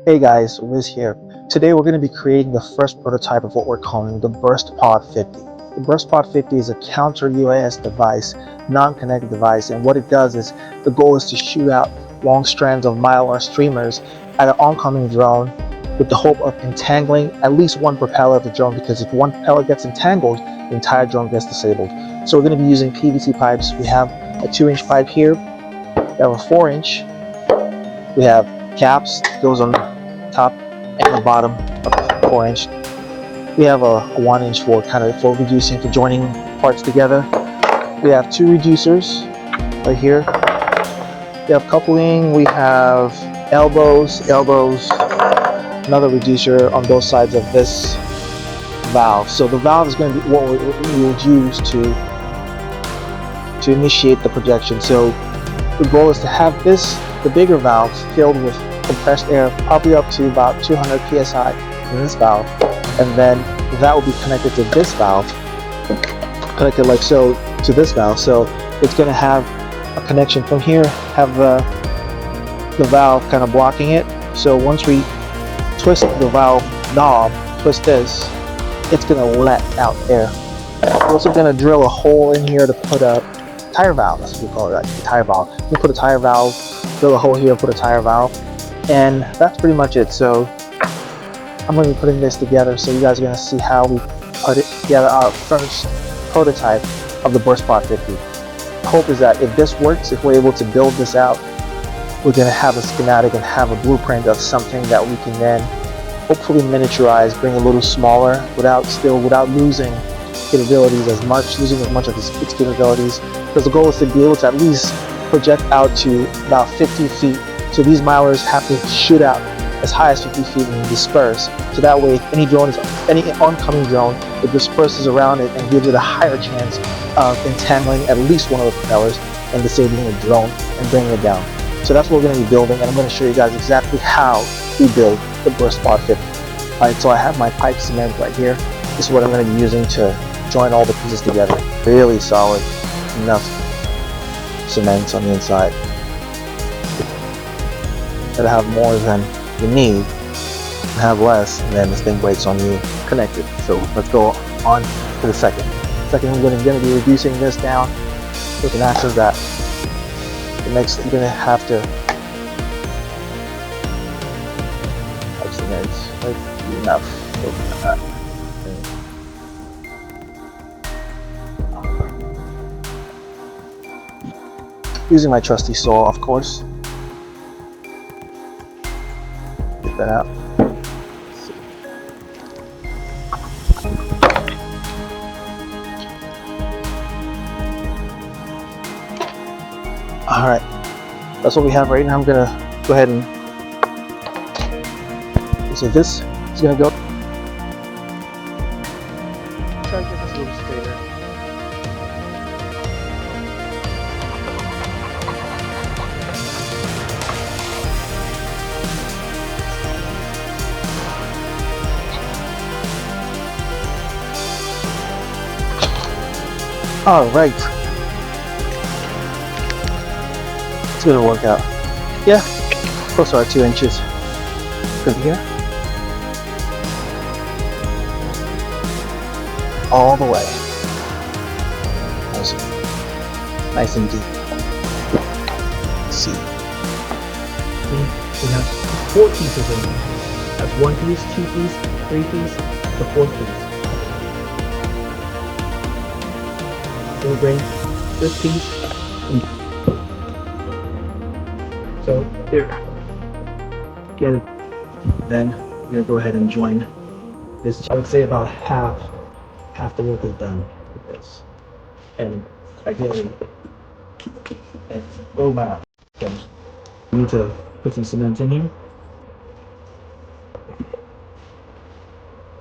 Hey guys, Wiz here. Today we're going to be creating the first prototype of what we're calling the Burst Pod 50. The Burst Pod 50 is a counter UAS device, non-kinetic device, and what it does is the goal is to shoot out long strands of Mylar streamers at an oncoming drone with the hope of entangling at least one propeller of the drone, because if one propeller gets entangled, the entire drone gets disabled. So we're going to be using PVC pipes. We have a 2-inch pipe here, we have a 4-inch, we have caps, goes on top and the bottom of the 4-inch. We have a 1-inch for reducing, for joining parts together. We have 2 reducers right here. We have coupling, we have elbows, another reducer on both sides of this valve. So the valve is going to be what we will use to initiate the projection. So the goal is to have the bigger valve filled with compressed air, probably up to about 200 psi in this valve, and then that will be connected to this valve, connected like so to this valve. So it's going to have a connection from here, have the valve kind of blocking it. So once we twist the valve knob, twist this, it's going to let out air. We're also going to drill a hole in here to put a tire valve. That's what we call it, right? Tire valve. We put a tire valve, drill a hole here, put a tire valve, and that's pretty much it. So I'm going to be putting this together, so you guys are going to see how we put it together, our first prototype of the Burst Pod 50. The hope is that if this works, if we're able to build this out, we're going to have a schematic and have a blueprint of something that we can then hopefully miniaturize, bring a little smaller without losing capabilities losing as much of its capabilities, because the goal is to be able to at least project out to about 50 feet. So these milers have to shoot out as high as 50 feet and disperse. So that way, if any oncoming drone, it disperses around it and gives it a higher chance of entangling at least one of the propellers and disabling the drone and bringing it down. So that's what we're going to be building, and I'm going to show you guys exactly how we build the Burst Pod 50. Alright, so I have my pipe cement right here. This is what I'm going to be using to join all the pieces together. Really solid, enough cement on the inside. Gotta have more than you need, and have less, and then this thing breaks on you. Connected. So let's go on to the second. Second, we're going to be reducing this down with an access that it makes. You're going to have to enough. Using my trusty saw, of course. Get that out. Alright, that's what we have right now. I'm gonna go ahead and so this is gonna go. Try to get this a little straighter. All right, it's gonna work out. Yeah, close to our 2 inches. Good here. All the way. Nice and deep. Let's see. We have 4 pieces in here. That's 1 piece, 2 piece, 3 piece, the 4th piece. So we bring this piece in. So here. Get it. Then we're gonna go ahead and join this. I would say about half the work is done with this. And ideally, and go back. Okay. We need to put some cement in here.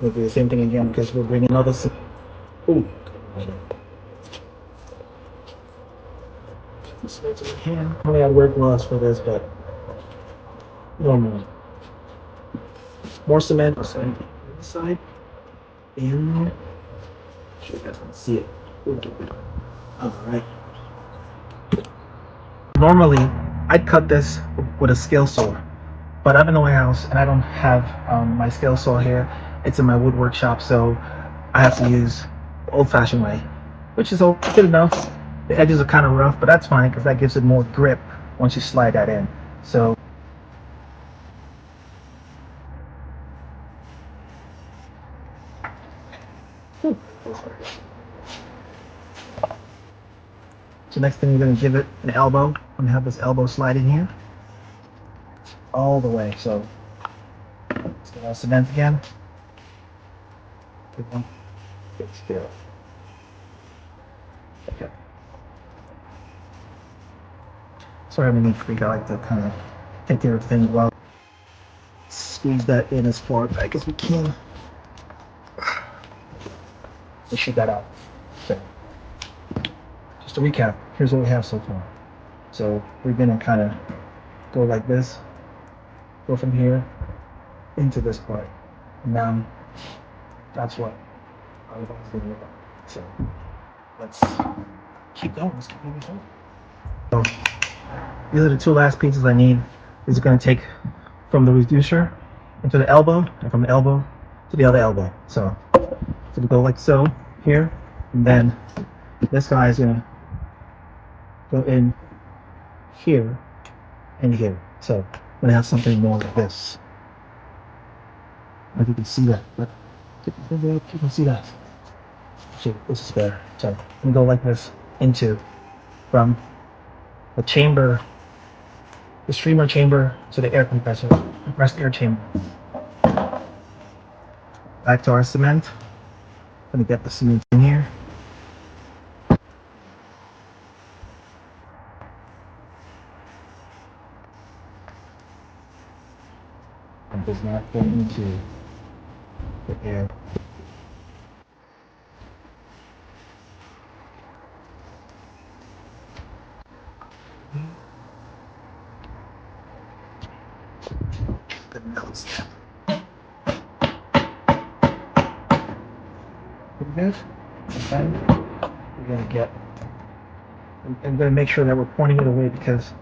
We'll do the same thing again because we'll bring another cement. Ooh. Put the cement in the hand. Only had work gloves for this, but normally. More cement on this side. And sure you guys can see it. Alright. Normally, I'd cut this with a scale saw, But I'm in the warehouse and I don't have my scale saw here. It's in my wood workshop, so I have to use the old-fashioned way, which is good enough. The edges are kind of rough, but that's fine because that gives it more grip once you slide that in. So So next thing, we're going to give it an elbow. I'm going to have this elbow slide in here all the way. So let's get our cement again. Good one. Good still. Okay. Sorry, I'm a neat freak. I like to kind of take care of things while squeeze that in as far back as we can. Let's shoot that out. So, just to recap, here's what we have so far. So we're going to kind of go like this, go from here into this part. And now that's what I was thinking about. So let's keep going. Let's keep moving forward. So these are the two last pieces I need. This is going to take from the reducer into the elbow, and from the elbow to the other elbow. So we go like so here, and then this guy is going to go in here and here. So I'm going to have something more like this. If you can see that, but if you can see that. Actually, this is better. So I'm going to go like this into from the chamber, the streamer chamber to the air compressor, compressed air chamber. Back to our cement. I'm going to get the cement in here. And does not go into the air. The nose. Pretty good. Okay. We're going to get, I'm going to make sure that we're pointing it away because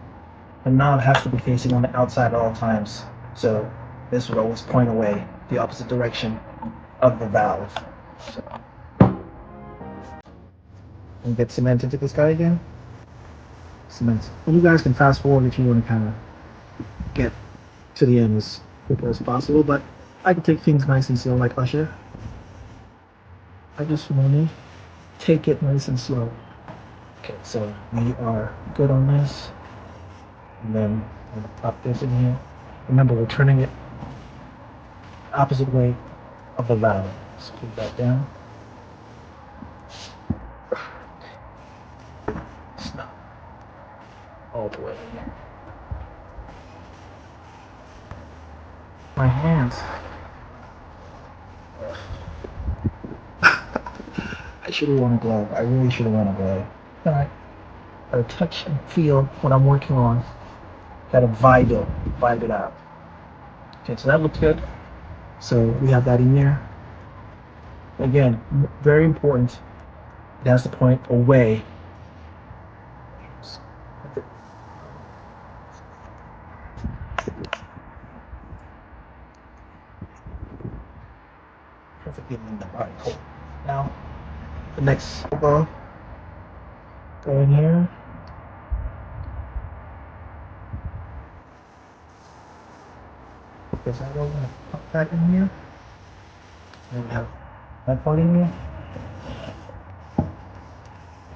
the knob has to be facing on the outside at all times. So this would always point away the opposite direction of the valve. So and get cement into this guy again. Cement. And you guys can fast forward if you want to kind of get to the end as quickly as possible, but I can take things nice and slow like Usher. I just want to take it nice and slow. Okay, so we are good on this. And then I'm going to pop this in here. Remember, we're turning it opposite way of the valve. Screw that down. It's not all the way. My hands. I should have worn a glove. I really should have worn a glove. Alright. Gotta touch and feel what I'm working on. Gotta vibe it out. Okay, so that looks good. So we have that in there. Again, very important. It has to point away. Perfectly lined up. Alright, cool. Now, the next elbow. Go in here. Because I don't want to pop that in here. And we have that part in here. And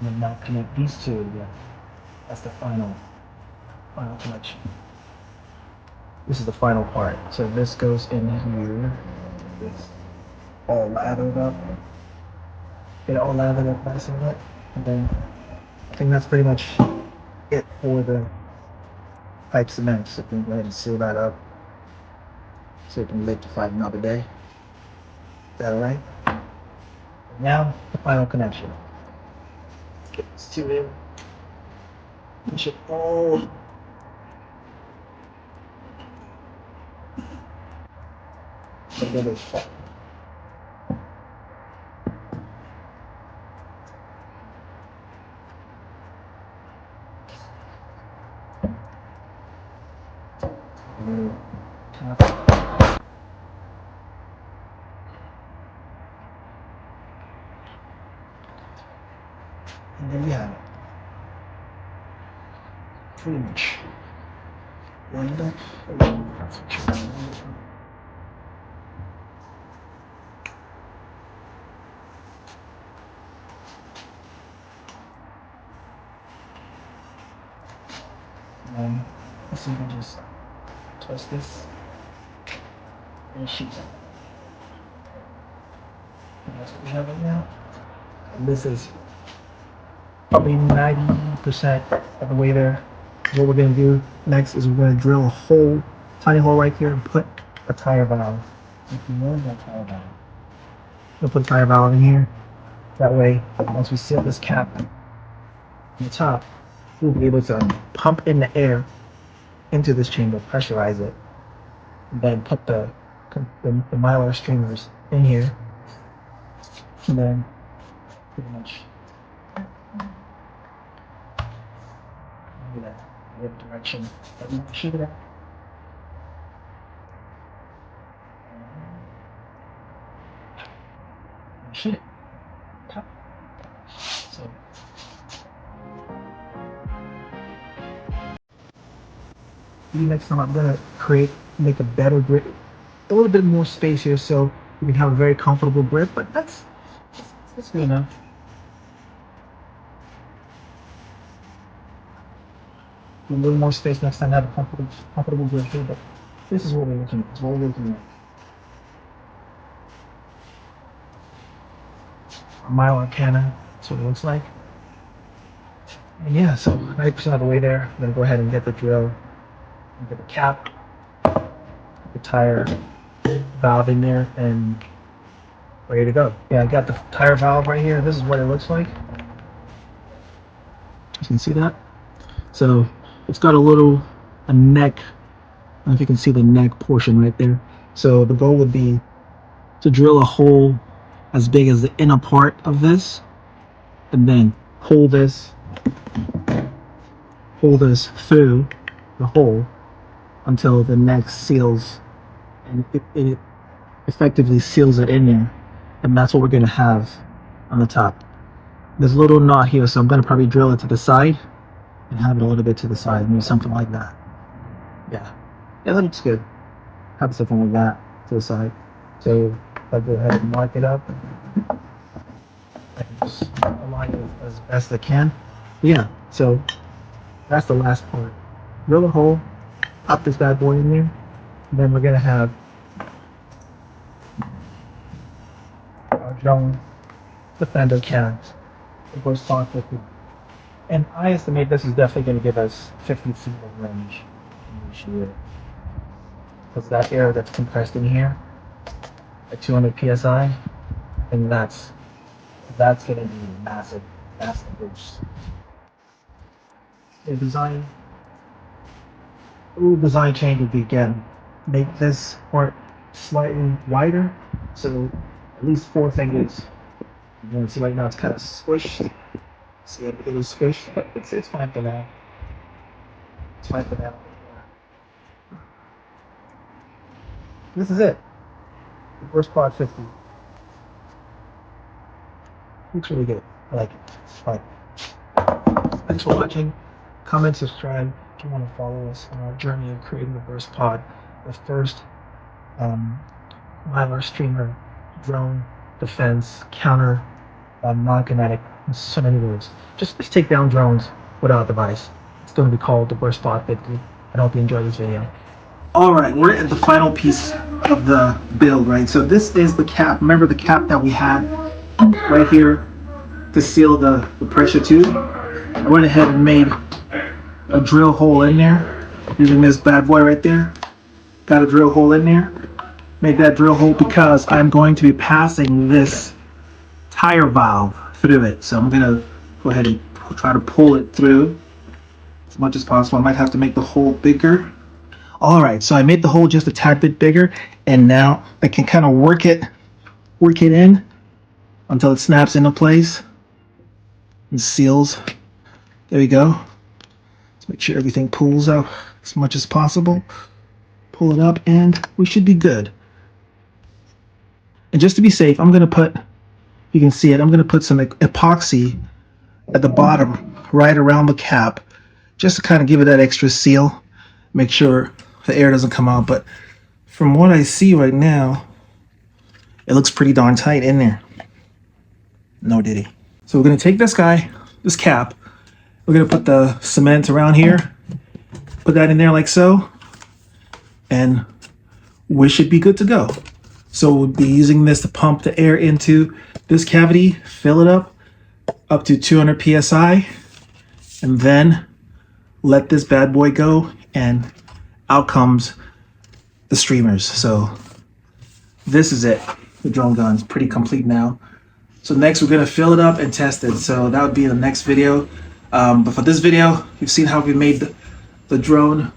then now connect these two again. That's the final connection. This is the final part. So this goes in here. It's all lathered up. Get it all lathered up nice and wet. And then I think that's pretty much it for the pipe cement. So we can go ahead and seal that up. So it can live to fight another day. Is that alright? Now the final connection. Get these two in. Push it all together. And there you have it. Pretty much lined up. That's what you're doing. Let's see if we can just twist this and shoot it. And that's what we have right now. And this is probably 90% of the way there. What we're going to do next is we're going to drill a hole, tiny hole right here, and put a tire valve. If you know that tire valve, we'll put a tire valve in here. That way, once we seal this cap on the top, we'll be able to pump in the air into this chamber, pressurize it, and then put the mylar streamers in here, and then pretty much the direction that we want to shoot it at. And shoot it. Top. So next time I'm gonna make a better grip, a little bit more space here, so you can have a very comfortable grip. But that's good enough. A little more space next time, have a comfortable grip here. But this is what we're looking at. This is what we're looking at. A Mylar cannon. That's what it looks like. And yeah, so 90% of the way there. I'm gonna go ahead and get the drill, and get the cap, the tire valve in there, and ready to go. Yeah, I got the tire valve right here. This is what it looks like. You can see that. So it's got a neck. I don't know if you can see the neck portion right there. So the goal would be to drill a hole as big as the inner part of this, and then pull this through the hole until the neck seals, and it effectively seals it in there. And that's what we're going to have on the top. There's a little knot here, so I'm going to probably drill it to the side and have it a little bit to the side, maybe something like that. Yeah, that looks good. Have something like that to the side. So I'll go ahead and mark it up and just align it as best I can. Yeah, so that's the last part. Drill a hole, pop this bad boy in there, and then we're gonna have our drone defender cans. Of course, 50. And I estimate this is definitely going to give us 50 feet of range when we shoot it. Because that air that's compressed in here at 200 psi, and that's going to be massive boost. The design change would be, again, make this part slightly wider, so at least 4 fingers. You can see right now it's kind of squished. See, it was squished, but it's fine for now. It's fine for now. This is it. The first quad 50. Looks really good. I like it. It's fine. Thanks for watching. Comment, subscribe if you want to follow us on our journey of creating the Burst Pod, the first Mylar streamer drone defense counter non-kinetic, in so many words. Just take down drones without a device. It's going to be called the Burst Pod 50. I hope you enjoyed this video. Alright, we're at the final piece of the build, right? So this is the cap. Remember the cap that we had right here to seal the pressure tube? I went ahead and made a drill hole in there using this bad boy right there. Got a drill hole in there. Made that drill hole because I'm going to be passing this tire valve through it. So I'm going to go ahead and try to pull it through as much as possible. I might have to make the hole bigger. Alright, so I made the hole just a tad bit bigger, and now I can kind of work it in until it snaps into place and seals. There we go. Let's make sure everything pulls out as much as possible. Pull it up and we should be good. And just to be safe, I'm going to put, you can see it, I'm going to put some epoxy at the bottom, right around the cap, just to kind of give it that extra seal, make sure the air doesn't come out. But from what I see right now, it looks pretty darn tight in there. No diddy. So we're gonna take this cap, we're gonna put the cement around here, put that in there like so, and we should be good to go. So we'll be using this to pump the air into this cavity, fill it up to 200 psi, and then let this bad boy go, and out comes the streamers. So this is it. The drone gun's pretty complete now. So next we're gonna fill it up and test it. So that would be in the next video. But for this video, you've seen how we made the drone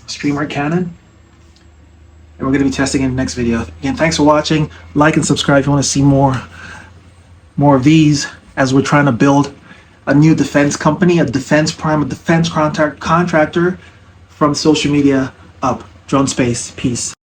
streamer cannon. And we're going to be testing in the next video. Again, thanks for watching. Like and subscribe if you want to see more of these, as we're trying to build a new defense company, a defense prime, a defense contractor from social media up. Drone Space. Peace.